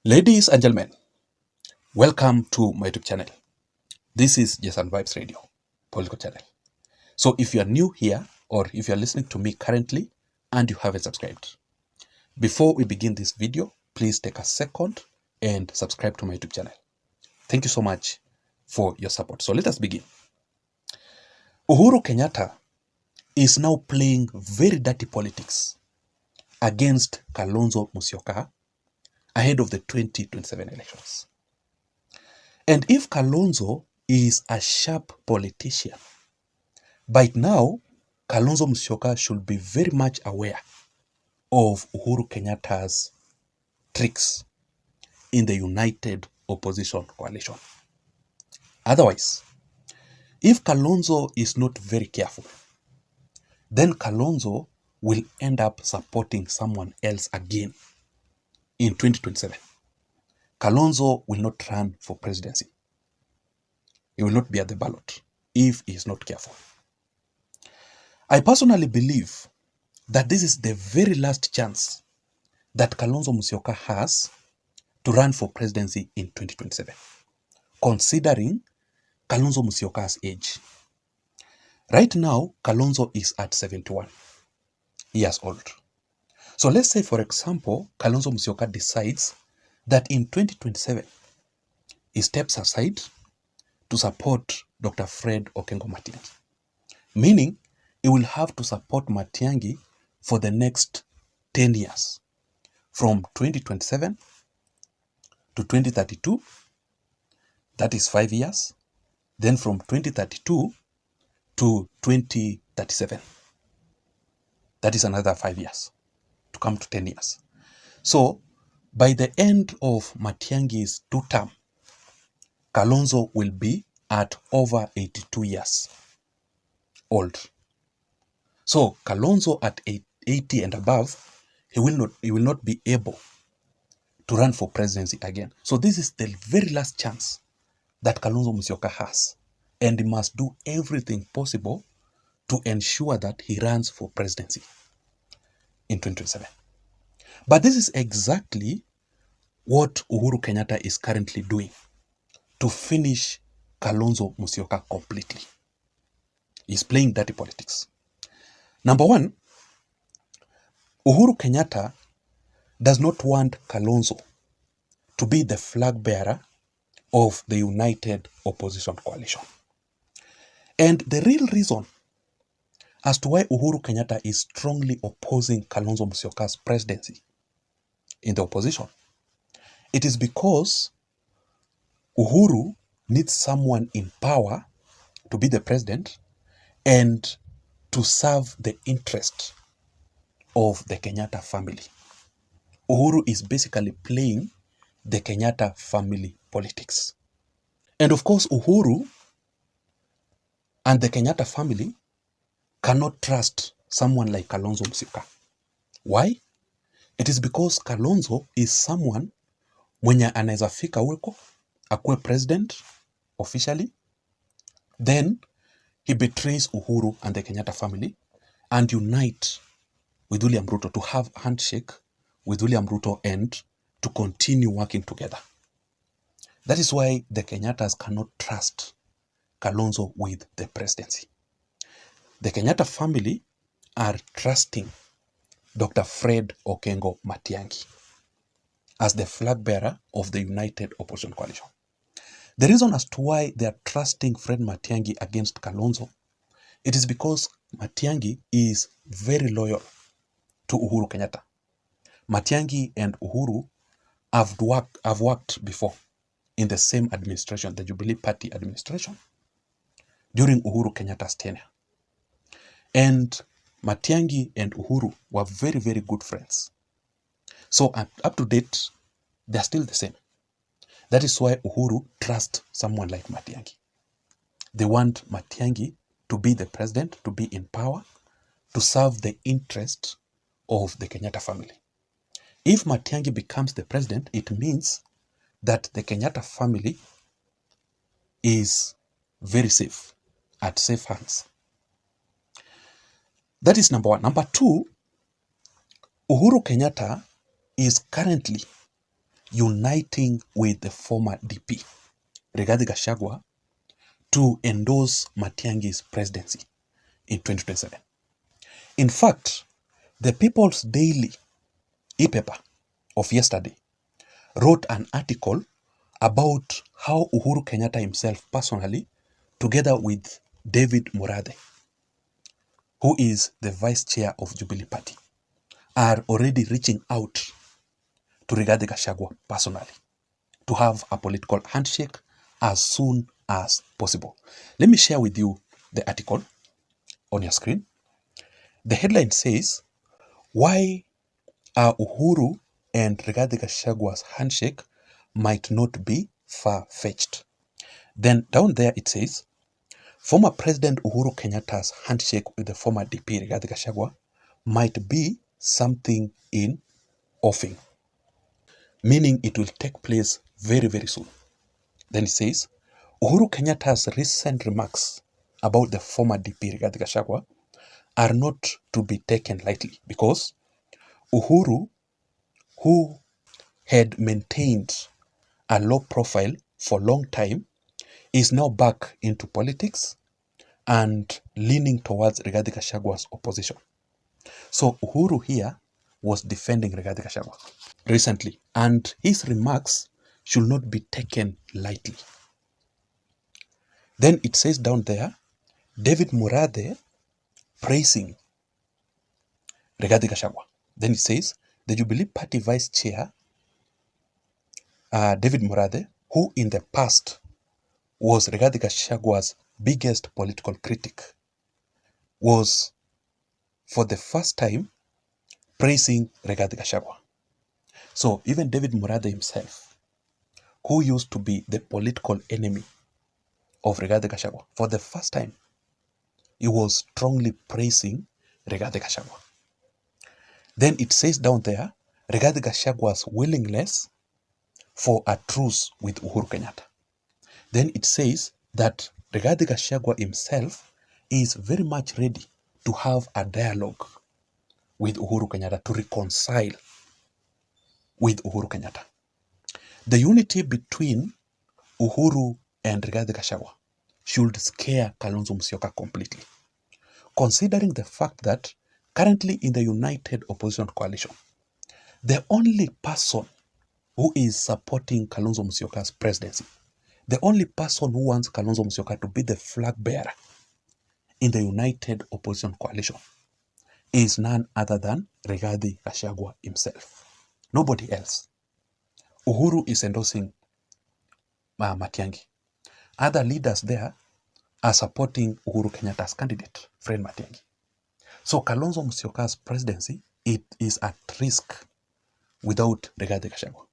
Ladies and gentlemen, welcome to my YouTube channel. This is Jason Vibes Radio, political channel. So if you are new here or if you are listening to me currently and you haven't subscribed, before we begin this video, please take a second and subscribe to my YouTube channel. Thank you so much for your support. So let us begin. Uhuru Kenyatta is now playing very dirty politics against Kalonzo Musyoka ahead of the 2027 elections. And if Kalonzo is a sharp politician, by now, Kalonzo Musyoka should be very much aware of Uhuru Kenyatta's tricks in the united opposition coalition. Otherwise, if Kalonzo is not very careful, then Kalonzo will end up supporting someone else again in 2027. Kalonzo will not run for presidency. He will not be at the ballot if he is not careful. I personally believe that this is the very last chance that Kalonzo Musyoka has to run for presidency in 2027, considering Kalonzo Musyoka's age. Right now, Kalonzo is at 71 years old. So let's say, for example, Kalonzo Musyoka decides that in 2027, he steps aside to support Dr. Fred Okengo Matiangi, meaning he will have to support Matiangi for the next 10 years, from 2027 to 2032, that is 5 years, then from 2032 to 2037, that is another 5 years, to come to 10 years. So, by the end of Matiangi's 2-term, Kalonzo will be at over 82 years old. So Kalonzo at 80 and above, he will not be able to run for presidency again. So this is the very last chance that Kalonzo Musyoka has, and he must do everything possible to ensure that he runs for presidency in 2027. But this is exactly what Uhuru Kenyatta is currently doing to finish Kalonzo Musyoka completely. He's playing dirty politics. Number one, Uhuru Kenyatta does not want Kalonzo to be the flag bearer of the united opposition coalition. And the real reason as to why Uhuru Kenyatta is strongly opposing Kalonzo Musyoka's presidency in the opposition, it is because Uhuru needs someone in power to be the president and to serve the interest of the Kenyatta family. Uhuru is basically playing the Kenyatta family politics. And of course, Uhuru and the Kenyatta family cannot trust someone like Kalonzo Musyoka. Why? It is because Kalonzo is someone mwenye anaweza fika huko akuwe president officially, then he betrays Uhuru and the Kenyatta family and unite with William Ruto to have a handshake with William Ruto and to continue working together. That is why the Kenyattas cannot trust Kalonzo with the presidency. The Kenyatta family are trusting Dr. Fred Okengo Matiangi as the flag bearer of the united opposition coalition. The reason as to why they are trusting Fred Matiangi against Kalonzo, it is because Matiangi is very loyal to Uhuru Kenyatta. Matiangi and Uhuru have worked before in the same administration, the Jubilee Party administration, during Uhuru Kenyatta's tenure. And Matiangi and Uhuru were very, very good friends. So up to date, they are still the same. That is why Uhuru trusts someone like Matiangi. They want Matiangi to be the president, to be in power, to serve the interest of the Kenyatta family. If Matiangi becomes the president, it means that the Kenyatta family is very safe, at safe hands. That is number one. Number two, Uhuru Kenyatta is currently uniting with the former DP, Rigathi-Gachagua, to endorse Matiangi's presidency in 2027. In fact, the People's Daily e-paper of yesterday wrote an article about how Uhuru Kenyatta himself personally, together with David Murathe, who is the vice chair of Jubilee Party, are already reaching out to Rigathi-Gachagua personally to have a political handshake as soon as possible. Let me share with you the article on your screen. The headline says, why Uhuru and Rigathi-Gachagua's handshake might not be far-fetched. Then down there it says, former President Uhuru Kenyatta's handshake with the former DP Rigathi-Gachagua might be something in offing, meaning it will take place very, very soon. Then it says, Uhuru Kenyatta's recent remarks about the former DP Rigathi-Gachagua are not to be taken lightly because Uhuru, who had maintained a low profile for a long time, is now back into politics and leaning towards Rigathi-Gachagua's opposition. So Uhuru here was defending Rigathi-Gachagua recently, and his remarks should not be taken lightly. Then it says down there, David Murathe praising Rigathi-Gachagua. Then it says, the Jubilee Party Vice Chair, David Murathe, who in the past was Rigathi-Gachagua's biggest political critic, was for the first time praising Rigathi-Gachagua. So even David Murathe himself, who used to be the political enemy of Rigathi-Gachagua, for the first time, he was strongly praising Rigathi-Gachagua. Then it says down there, Rigathi-Gachagua's willingness for a truce with Uhuru Kenyatta. Then it says that Rigathi-Gachagua himself is very much ready to have a dialogue with Uhuru Kenyatta, to reconcile with Uhuru Kenyatta. The unity between Uhuru and Rigathi-Gachagua should scare Kalonzo Musyoka completely, considering the fact that currently in the United Opposition Coalition, the only person who is supporting Kalonzo Musyoka's presidency, the only person who wants Kalonzo Musyoka to be the flag bearer in the United Opposition Coalition is none other than Rigathi-Gachagua himself. Nobody else. Uhuru is endorsing Matiangi. Other leaders there are supporting Uhuru Kenyatta's candidate, Fred Matiangi. So Kalonzo Musyoka's presidency, it is at risk without Rigathi-Gachagua.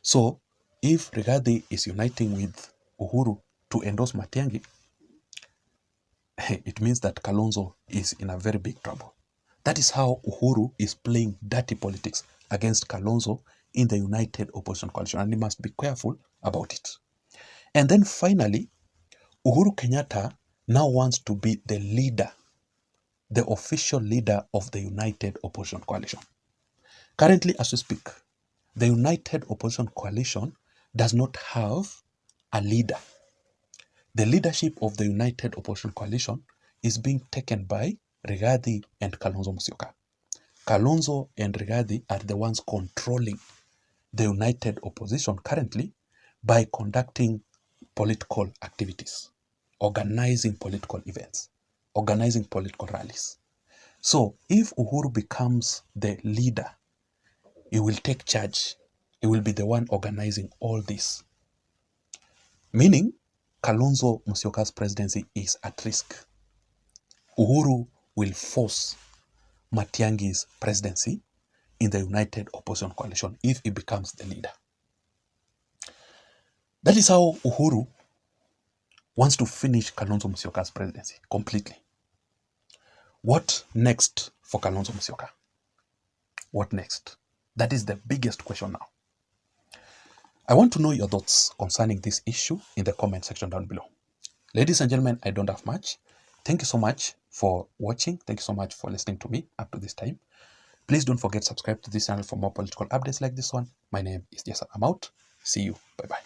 So if Rigathi is uniting with Uhuru to endorse Matiangi, it means that Kalonzo is in a very big trouble. That is how Uhuru is playing dirty politics against Kalonzo in the United Opposition Coalition, and he must be careful about it. And then finally, Uhuru Kenyatta now wants to be the leader, the official leader of the United Opposition Coalition. Currently, as we speak, the United Opposition Coalition does not have a leader. The leadership of the United Opposition Coalition is being taken by Rigathi and Kalonzo Musyoka. Kalonzo and Rigathi are the ones controlling the United Opposition currently by conducting political activities, organizing political events, organizing political rallies. So if Uhuru becomes the leader, he will take charge. He will be the one organizing all this. Meaning, Kalonzo Musyoka's presidency is at risk. Uhuru will force Matiangi's presidency in the United Opposition Coalition if he becomes the leader. That is how Uhuru wants to finish Kalonzo Musyoka's presidency completely. What next for Kalonzo Musyoka? What next? That is the biggest question now. I want to know your thoughts concerning this issue in the comment section down below. Ladies and gentlemen, I don't have much. Thank you so much for watching. Thank you so much for listening to me up to this time. Please don't forget to subscribe to this channel for more political updates like this one. My name is Jason. I'm out. See you. Bye-bye.